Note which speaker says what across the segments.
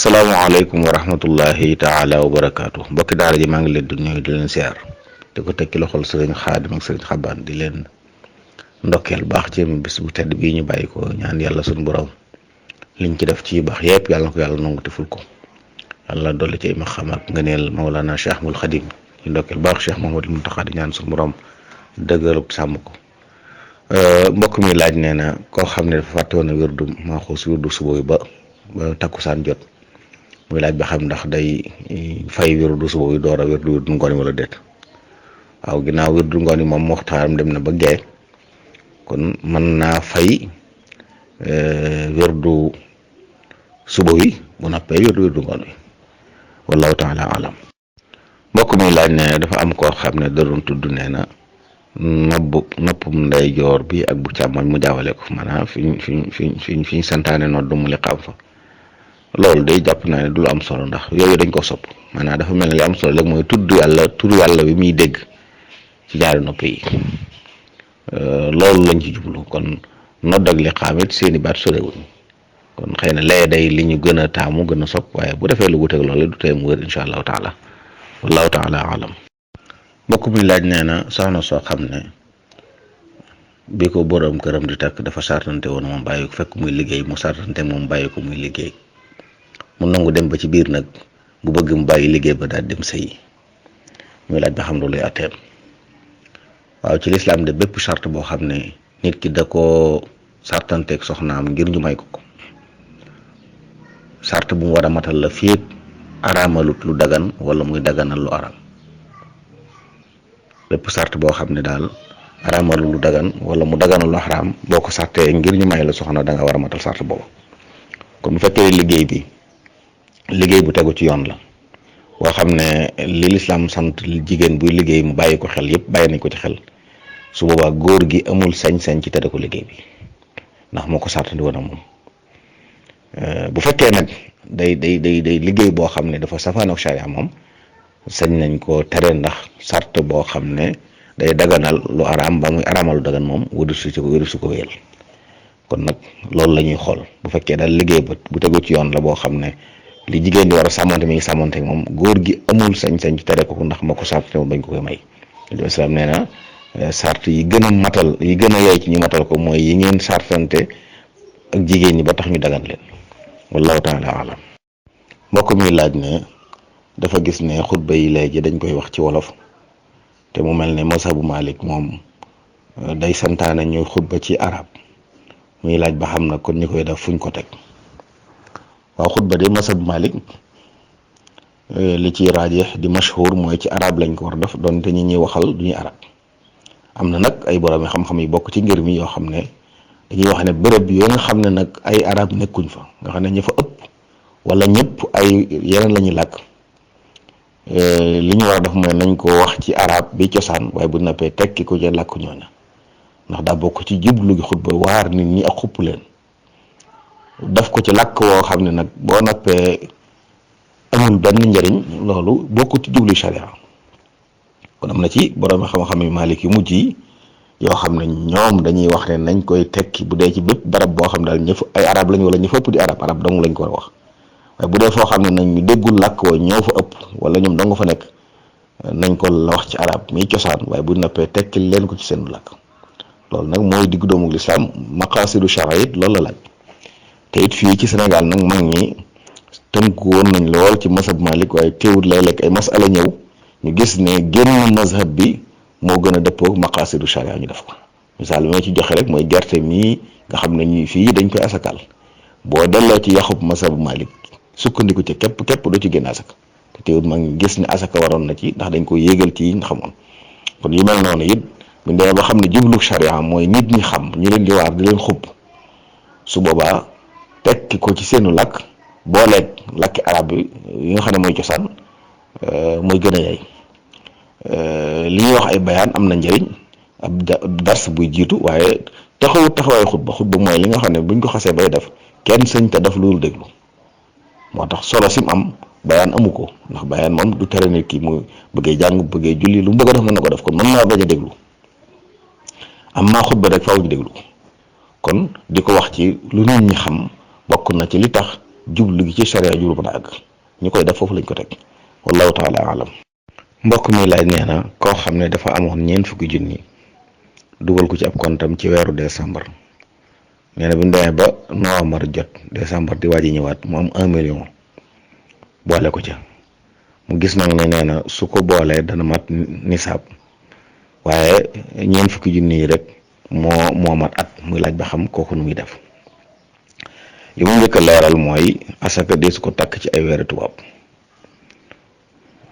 Speaker 1: asalaamaaleykum wa rahmatullahi taala wa barakaatu mbokki daara ji maa ngi leen di nuyu di leen siyaar di ko tekki loxol sëriñ Xaadim ak sëriñ Xabaan di leen ndokkeel baax ci bis bu tedd bii ñu bàyyi ko ñaan yàlla suñu borom liñ ci def ci baax yépp yàlla na ko yàlla nangu te ful ko yàlla dolli ci ay maxam ak ngëneel Mawlana Cheikh Ahmadul Xadim ñu ndokkeel baax Cheikh Mouhamadul Muntaxa di ñaan suñu borom dëggal sàmm ko. mbokk mi laaj nee na koo xam ne dafa fàtte woon a wirdu maaxuus wirdu suba bi ba takkusaan jot muy laaj ba xam ndax day fay wirdu suba bi door a wirdu ngoon yi wala déet. waaw ginnaaw wirdu ngoon yi moom moxtaaram dem na ba gee kon mën naa fay wirdu suba wi bu noppee wirdu ngoon wi wallahu taala alam. mbokk mi laaj nee na dafa am koo xam ne da doon tudd nee na noppum ndeyjoor bi ak bu càmmoñ mu jaawale ko maanaam fiñ santaane noonu du mu li xam fa loolu day jàpp naa ne du lu am solo ndax yooyu dañ ko sopp maanaam dafa mel ne li am solo rek mooy tudd yàlla tur yàlla bi muy dégg ci ñaari nopp yi loolu lañ ci jublu kon nodd ak li xam it seeni baat sorewuñ kon xëy na lee day li ñu gën a taamu gën a sopp waaye bu defee lu wuteeg loolu du tee mu wér incha allahu taala wallahu taala alam. mbokk mi laaj nee na soxna soo xam ne bi ko boroom këram di takk dafa sartante woon moom bàyyi ko fekk muy liggéey mu sartante moom bàyyi ko muy liggéey mu nangu dem ba ci biir nag bu bëgg mu bàyyi liggéey ba daal dem sëyi muy laaj ba xam lu lay atteem. waaw ci lislaam de bépp charte boo xam ne nit ki da koo sartanteeg soxnaam ngir ñu may ko charte bu mu war a matal la fii araamalut lu dagan wala muy daganal lu araam bépp sart boo xam ne daal araamalu lu dagan wala mu daganal lu xaraam boo ko sartee ngir ñu may la soxna da nga war a matal sart boobu kon bu fekkee liggéey bu tegu ci yoon la boo xam ne li lislaam sant jigéen buy liggéey mu bàyyi ko xel yépp bàyyi nañ ko ci xel su boobaa góor gi amul sañ-sañ ci tere ko liggéey bi ndax moo ko sartandi woon ak moom bu fekkee nag day liggéey boo xam ne dafa safaan ak sharia moom sañ nañ ko tere ndax sart boo xam ne day daganal lu araam ba muy araamal lu dagan moom wëru su ko wéyal kon nag loolu la ñuy xool bu fekkee daal liggéey ba bu tegu ci yoon la boo xam ne li jigéen di war a sàmmante mi ngi sàmmante moom góor gi amul sañ-sañ ci tere ko ndax moo ko sart moom bañ ko koy may. Islaam nee na sart yi gën a matal yi gën a yey ci ñu matal ko mooy yi ngeen sartante ak jigéen ñi ba tax ñu dagan leen wallahu taala alam. mbokk mi laaj ne dafa gis ne xutba yi léegi dañ koy wax ci wolof te mu mel ne mazhabu Malik moom day santaane ñuy xutba ci arab muy laaj ba xam na kon ñu koy def fuñ ko teg. waaw xutba de mazhabu Malik li ci rajeex di mashhur mooy ci arab lañ ko war def doonte ñi ñuy waxal du ñuy arab am na nag ay borom xam-xam yi bokk ci ngir mi yoo xam ne dañuy wax ne bërëb yoo nga xam ne nag ay arab nekkuñ fa nga xam ne ña fa ëpp wala ñëpp ay yeneen la ñuy làkk li ñu war a def mooy nañ ko wax ci arab bi cosaan waaye bu nappee tekki ko ca làkk ñooña ndax daa bokk ci jublu gi xutba waar nit ñi ak xupp leen daf ko ci làkk woo xam ne nag boo nappee amul benn njëriñ loolu bokku ci jublu sharia kon am na ci borom xam-xam yi Maalik yu mujj yi yoo xam ne ñoom dañuy wax ne nañ koy tekki bu dee ci bépp barab boo xam ne daal ñëpp ay arab lañ wala ñu fa ëpp di arab dong lañ ko war a wax waaye bu dee foo xam ne nañ ñu déggul làkk woo ñoo fa ëpp wala ñoom dong fa nekk nañ ko la wax ci arab mi cosaan waaye bu nappee tekki leen ko ci seen làkk loolu nag mooy diggu doomu lislaam maqaasidu sharia it loolu la laaj te it fii ci Sénégal nag mag ñi tënku woon nañ lool ci mazhab Malik waaye teewut léeg-léeg ay masala ñëw ñu gis ne génn mazhab bi moo gën a dëppoo maqaasidu sharia ñu def ko misaal bi ma ci joxe rek mooy gerte mii nga xam ne ñi fii dañ koy asakal boo delloo ci yaxub mazhab Malik sukkandiku ci képp du ci génn asaka te teewut mag ñi gis ne asaka waroon na ci ndax dañ ko yéegal ci yiñ xamoon kon yu mel noonu it bu ñu demee ba xam ne jublu sharia mooy nit ñi xam ñu leen di waar di leen xupp su boobaa tekki ko ci seenu làkk booleeg làkki arab bi yi nga xam ne mooy cosaan mooy gën a yey li ñuy wax ay bayaan am na njëriñ ab dars buy jiitu waaye taxawaay xutba mooy li nga xam ne buñ ko xasee bay def kenn sëñ te def loolu déglu moo tax solo sim am bayaan amu ko ndax bayaan moom du tere nit ki mu bëggee jàng bëggee julli lu mu bëgg a def mën na ko def kon mën naa bañ a déglu am maa xutba rek faaw ñu déglu kon di ko wax ci lu nit ñi xam bokk na ci li tax jublu gi ci sharia jublu ba àgg ñu koy def foofu lañ ko teg wallahu taala alam. mbokk mi laaj nee na koo xam ne dafa amoon ñeent fukki junni dugal ko ci ab kontam ci weeru décembre nee na bu ñu demee ba novembre jot décembre di waaj a ñëwaat mu am 1 million boole ko ca mu gis nag ne nee na su ko boolee dana mat nisaab waaye ñeent fukki junni yi rek moo mat at muy laaj ba xam kooku nu muy def. li mu njëkk a leeral mooy asaka deesu ko takk ci ay weeri tubaab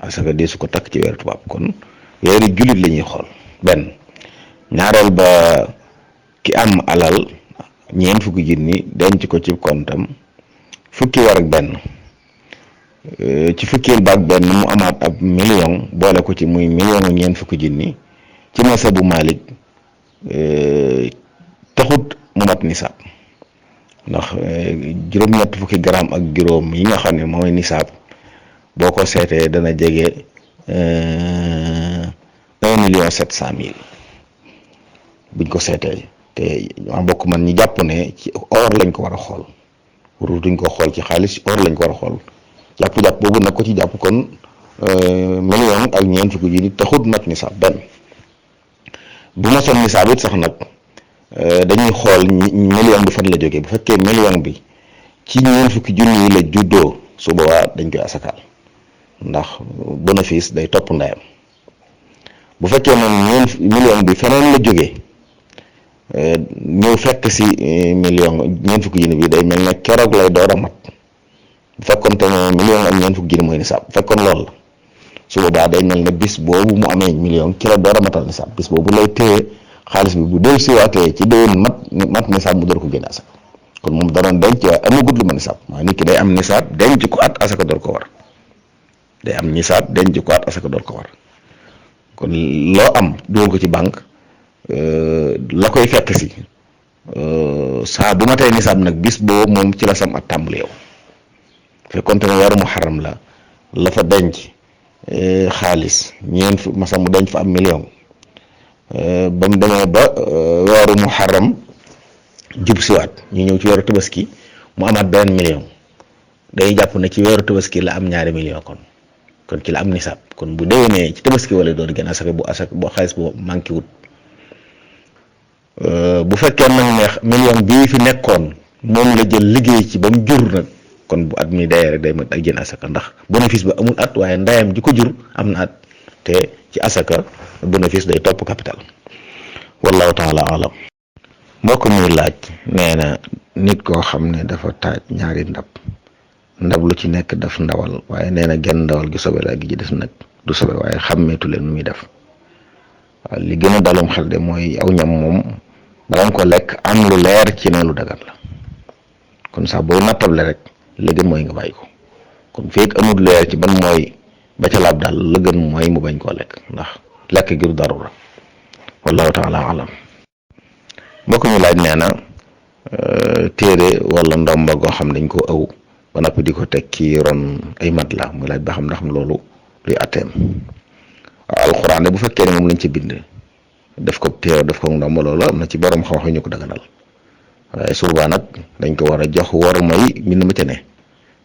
Speaker 1: asaka deesu ko takk ci weeri tubaab kon weeri jullit la ñuy xool benn. ñaareel ba ki am alal ñeent fukki junni denc ko ci kontam fukki weer ak benn ci fukkeel ba ak benn mu amaat ab million boole ko ci muy million ñeent fukki junni ci masabu Malik taxut mu mat nisaab ndax juróom-ñett fukki gramme ak juróom yi nga xam ne mooy nisaab boo ko seetee dana jege 1,7 million buñ ko seetee te ma bokk man ñi jàpp ne ci or lañ ko war a xool duñ ko xool ci xaalis or lañ ko war a xool jàpp boobu nag ko ci jàpp kon million ak ñeent fukki junni taxut mat nisaab benn bu ma son nisaab it sax nag dañuy xool million bi fan la jógee bu fekkee million bi ci ñeent fukki junni yi la juddoo su boobaa dañ koy asakaal ndax bénéfice day topp ndeyam bu fekkee moom million bi feneen la jógee ñëw fekk si million ñeent fukki junni bi day mel ne keroog lay door a mat bu fekkoon te ne million ak ñeent fukki junni mooy nisaab bu fekkoon loolu la su boobaa day mel ne bis boobu mu amee million ki la door a matal nisaab bis boobu lay téye xaalis bi bu del siwaatee ci déwén mat nisaab mu door ko génne asaka kon moom da doon denc amagut lu ma nisaab waaye nit ki day am nisaab denc ko at asaka door ko war day am nisaab denc ko at asaka door ko war kon loo am dugal ko ci banque la koy fekk si saa bu ma tey nisaab nag bis boobu moom ci la sam at tàmbali yow fekkoon te ne weeru muharram la fa denc xaalis masam mu denc fa am million ba mu demee ba weeru muharram jub siwaat ñu ñëw ci weeru tabaski mu amaat benn million day jàpp ne ci weeru tabaski la am ñaari million kon ci la am nisaab kon bu déwénee ci tabaski wala doon gën asaka bu xaalis bu manqué wut bu fekkee nag ne million bii fi nekkoon moom la jël liggéey ci ba mu jur nag kon bu at mi dayee rek day mat ak jën asaka ndax bénéfice ba amul at waaye ndayam ji ko jur am na at te ci asaka bénéfice day topp capital wallahu taala alam. mbokk muy laaj nee na nit koo xam ne dafa taaj ñaari ndab lu ci nekk daf ndawal waaye nee na genn ndawal gi sobe la gi ci des nag du sobe waaye xàmmeetu leen nu muy def waaw li gën a dalum xel de mooy aw ñam moom bala nga ko lekk am lu leer ci ne lu dagan la kon sax booy nattable rek la gën mooy nga bàyyi ko kon feek amul leer ci ban mooy ba ca laab daal la gën mooy mu bañ koo lekk ndax lekk gi du darura wallahu taala alam. mbokk ñu laaj nee na téere wala ndomba goo xam dañ ko aw ba noppi di ko teg ci ron ay mat la muy laaj ba xam ndax loolu luy atteem alxuraan de bu fekkee ne moom lañ ci bind def ko téere def ko ndomba loolu am na ci borom xam-xam ñu ko daganal waaye suubaa nag dañ ko war a jox war mooy mbind ma ca ne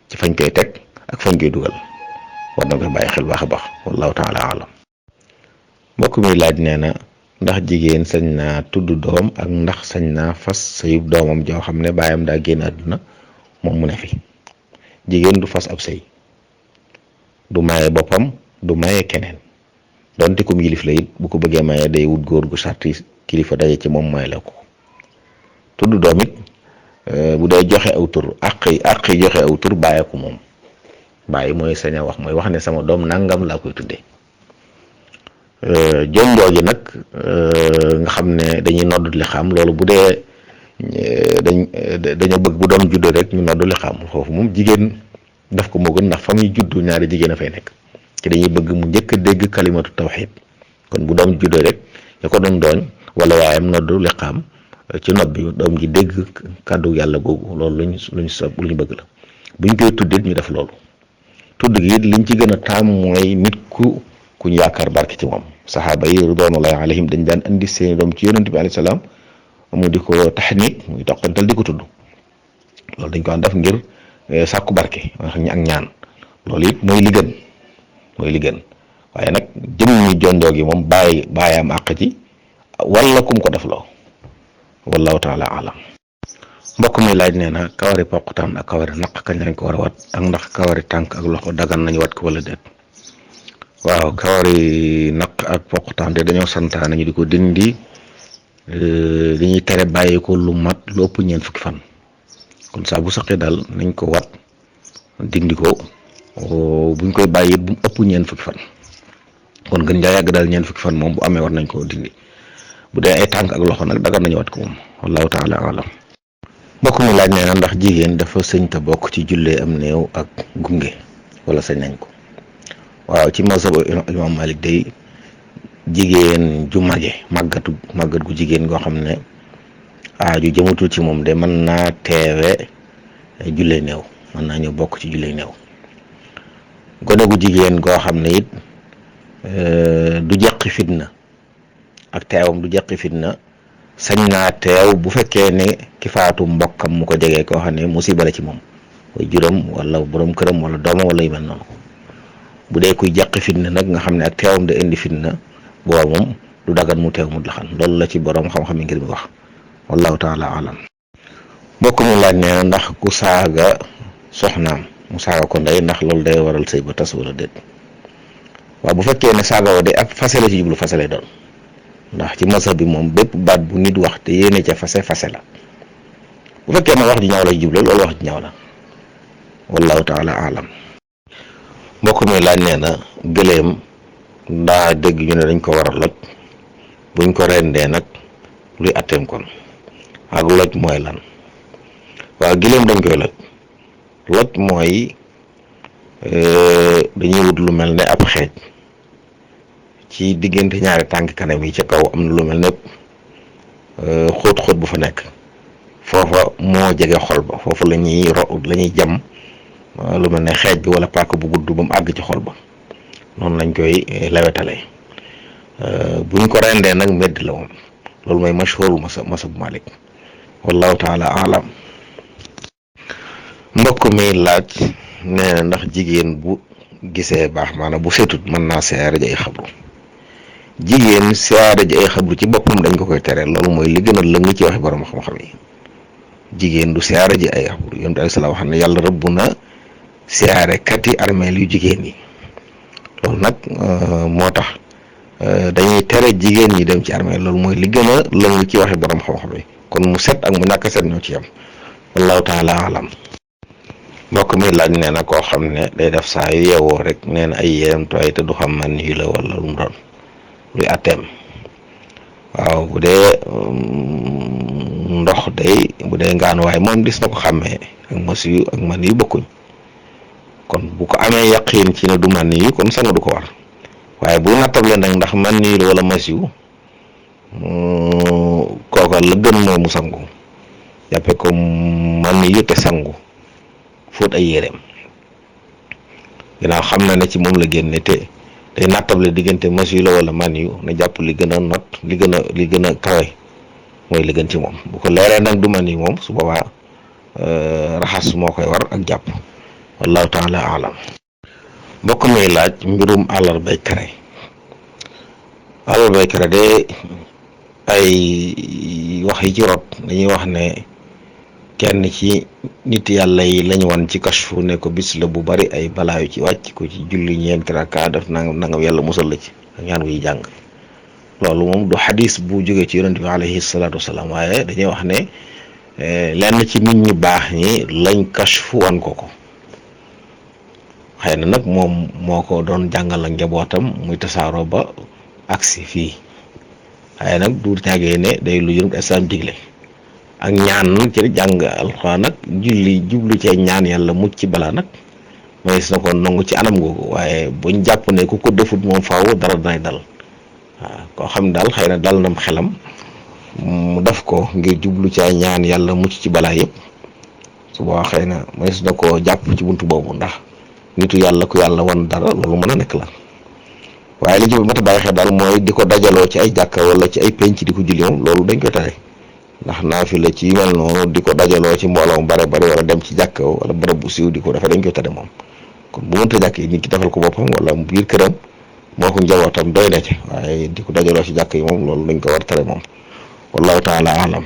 Speaker 1: ci fañ koy teg ak fañ koy dugal war na koy bàyyi xel baax a baax wallahu taala alam. mbokk mi laaj nee na ndax jigéen sañ naa tudd doom ak ndax sañ naa fas sëyub doomam joo xam ne baayam daa génn àdduna moom mu ne fi. jigéen du fas ab sëy du maye boppam du maye keneen donte kum yilif la it bu ko bëggee maye day wut góor gu sarti kilifa daje ci moom may la ko. tudd doom it bu day joxe aw tur àq yi joxe aw tur bàyyi ko moom bàyyi mooy sañ a wax mooy wax ne sama doom nangam laa koy tuddee. jonjoo ji nag nga xam ne dañuy nodd li xam loolu bu dee dañoo bëgg bu doom juddoo rek ñu nodd li xam foofu moom jigéen daf ko moo gën ndax fa muy juddu ñaari jigéen a fay nekk te dañuy bëgg mu njëkk a dégg kalimatu tawxid kon bu doom juddoo rek ya ko doon dooñ wala waayam nodd li xam ci nopp bi doom ji dégg kàddu yàlla googu loolu luñ sopp lu ñu bëgg la buñ koy tuddit ñu def loolu tudd gi liñ ci gën a taam mooy nit ku ñu yaakaar barke ci moom saxaaba yi ridwanullahi alayhim dañ daan indi seeni doom ci yonent bi alayhi salaam mu di ko taxnit muy toqantal di ko tudd loolu dañ ko daan def ngir sàkku barke ak ñaan loolu it mooy li gën waaye nag jëmmi jonjoo gi moom bàyyi am àq ci wala kum ko def loo wallahu taala alam. mbokk mi laaj nee na kawari poqutaan ak kawari naq kañ lañ ko war a wat ak ndax kawari tànk ak loxo dagan nañu wat ko wala déet. waaw kawari naq ak poqutaan de dañoo santaane ñu di ko dindi li ñuy tere bàyyi ko lu mat lu ëpp ñeent fukki fan kon saa bu saqee daal nañ ko wat dindi ko buñ koy bàyyi bu mu ëpp ñeent fukki fan kon gën jaa yàgg daal ñeent fukki fan moom bu amee war nañ koo dindi bu dee ay tànk ak loxo nag dagan nañu wat ko moom wallahu taala alam. mbokk mi laaj nee na ndax jigéen dafa sëñ te bokk ci jullee am néew ak gunge wala sañ nañ ko. waaw ci mazhabu imam Malik day jigéen ju màggat gu jigéen goo xam ne aaju jëmatul ci moom de mën naa teewe jullee néew mën naa ñëw bokk ci jullee néew. gone gu jigéen goo xam ne it du jeqi fitna ak teewam du jeqi fitna sañ naa teew bu fekkee ne ki faatu mbokkam mu ko jegee koo xam ne musiba la ci moom way juróom wala borom këram wala doomam wala yu mel noonu. bu dee kuy jeqi fitna nag nga xam ne ak teewam da indi fitna booba moom du dagan mu teew mu laxan loolu la ci borom xam-xam yi ngir mi wax wallahu taala alam. mbokk mi laaj nee na ndax ku saaga soxnaam mu saaga ko ndey ndax loolu day waral sëy ba tas wala déet. waaw bu fekkee ne saaga woo de ak fase la ci jublu fase lay doon ndax ci mazhab bi moom bépp baat bu nit wax te yéene ca fase la bu fekkee ne wax ji ñaaw la ci jublu loolu wax ji ñaaw la wallahu taala alam. mbokk mi laaj nee na gëléem daa dégg ñu ne dañ ko war a loj buñ ko rendee nag luy atteem kon ak loj mooy lan. waaw gëléem dañ koy loj mooy dañuy wut lu mel ne ab xeej ci diggante ñaari tànk kanam yi ca kaw am na lu mel ne xóot bu fa nekk foofa moo jege xol ba foofu la ñuy jam lu mel ne xeej bi wala paaka bu gudd ba mu àgg ci xol ba noonu lañ koy lewetale buñ ko rendee nag medd la moom loolu mooy mashhurul masab Malik wallahu taala alam. mbokk mi laaj nee na ndax jigéen bu gisee baax maanaam bu setut mën naa siyaare ji ay xabru. jigéen siyaare ji ay xabru ci boppam dañ ko koy tere loolu mooy li gën a lëng ci waxi borom xam-xam yi jigéen du siyaare ji ay xabru yonent bi sallallahu alayhi wa sallam wax ne yàlla rëbb na siyaare kati armeel yu jigéen yi loolu nag moo tax dañuy tere jigéen ñi dem ci armeel loolu mooy li gën a lëng ci waxi borom xam-xam yi kon mu set ak mu ñàkk set ñoo ci yam wallahu taala alam. mbokk mi laaj nee na koo xam ne day def saa yu yeewoo rek nee na ay yéreem tooy te du xam man nii la wala lu mu doon luy atteem. waaw bu dee ndox day bu dee ngaanuwaay moom dis na ko xàmmee ak mos yu ak man yu bokkuñ kon bu ko amee yaqiin ci ne du man yu kon sang du ko war waaye bu nattable nag ndax man nii la wala mos yu kooka la gën mooy mu sangu jàppe ko man yu te sangu fóot ay yéreem ginnaaw xam na ne ci moom la génne te day nattable diggante mos yu la wala man yu na jàpp li gën a not li gën a kawe mooy li gën ci moom bu ko leeree nag du man yu moom su boobaa raxas moo koy war ak jàpp wallahu taala alam. mbokk mi laaj mbirum àllarbay kare de ay wax yi ci rot dañuy wax ne kenn ci nit yàlla yi lañu wan ci kashfu ne ko bis la bu bari ay balaa yu ci wàcc ko ci julli ñeenti rakka def nangam yàlla musal la ci ak ñaan wuy jàng loolu moom du xadis bu jógee ci yonent bi alayhi salaatu wasalaam waaye dañuy wax ne lenn ci nit ñu baax ñi lañ kashfu wan ko xëy na nag moom moo ko doon jàngal ak njabootam muy tasaaroo ba agsi fii waaye nag du ñaagee ne day lu yonent islam digle ak ñaan ci jàng alxuraan nag julli jublu ci ñaan yàlla mucc ci balaa nag mooy na ko nangu ci anam googu waaye buñ jàpp ne ku ko defut moom faaw dara danay dal waaw koo xam daal xëy na dal nam xelam mu def ko ngir jublu ci ñaan yàlla mucc ci balaa yëpp su boobaa xëy na mooy na ko jàpp ci buntu boobu ndax nitu yàlla ku yàlla wan dara loolu mën a nekk la waaye li ci mat a bàyyi xel daal mooy di ko dajaloo ci ay jàkka wala ci ay penc di ko julli moom loolu dañ koy tere ndax naafila ci yu mel noonu di ko dajaloo ci mbooloo mu bare bari wala dem ci jàkka wala bërëb bu siiw di ko defee dañ koy tere moom kon bu mënta ñàkk yi nit ki defal ko boppam wala biir këram moo ko njabootam doy na ci waaye di ko dajaloo ci jàkk yi moom loolu dañ ko war tere moom wallahu taala alam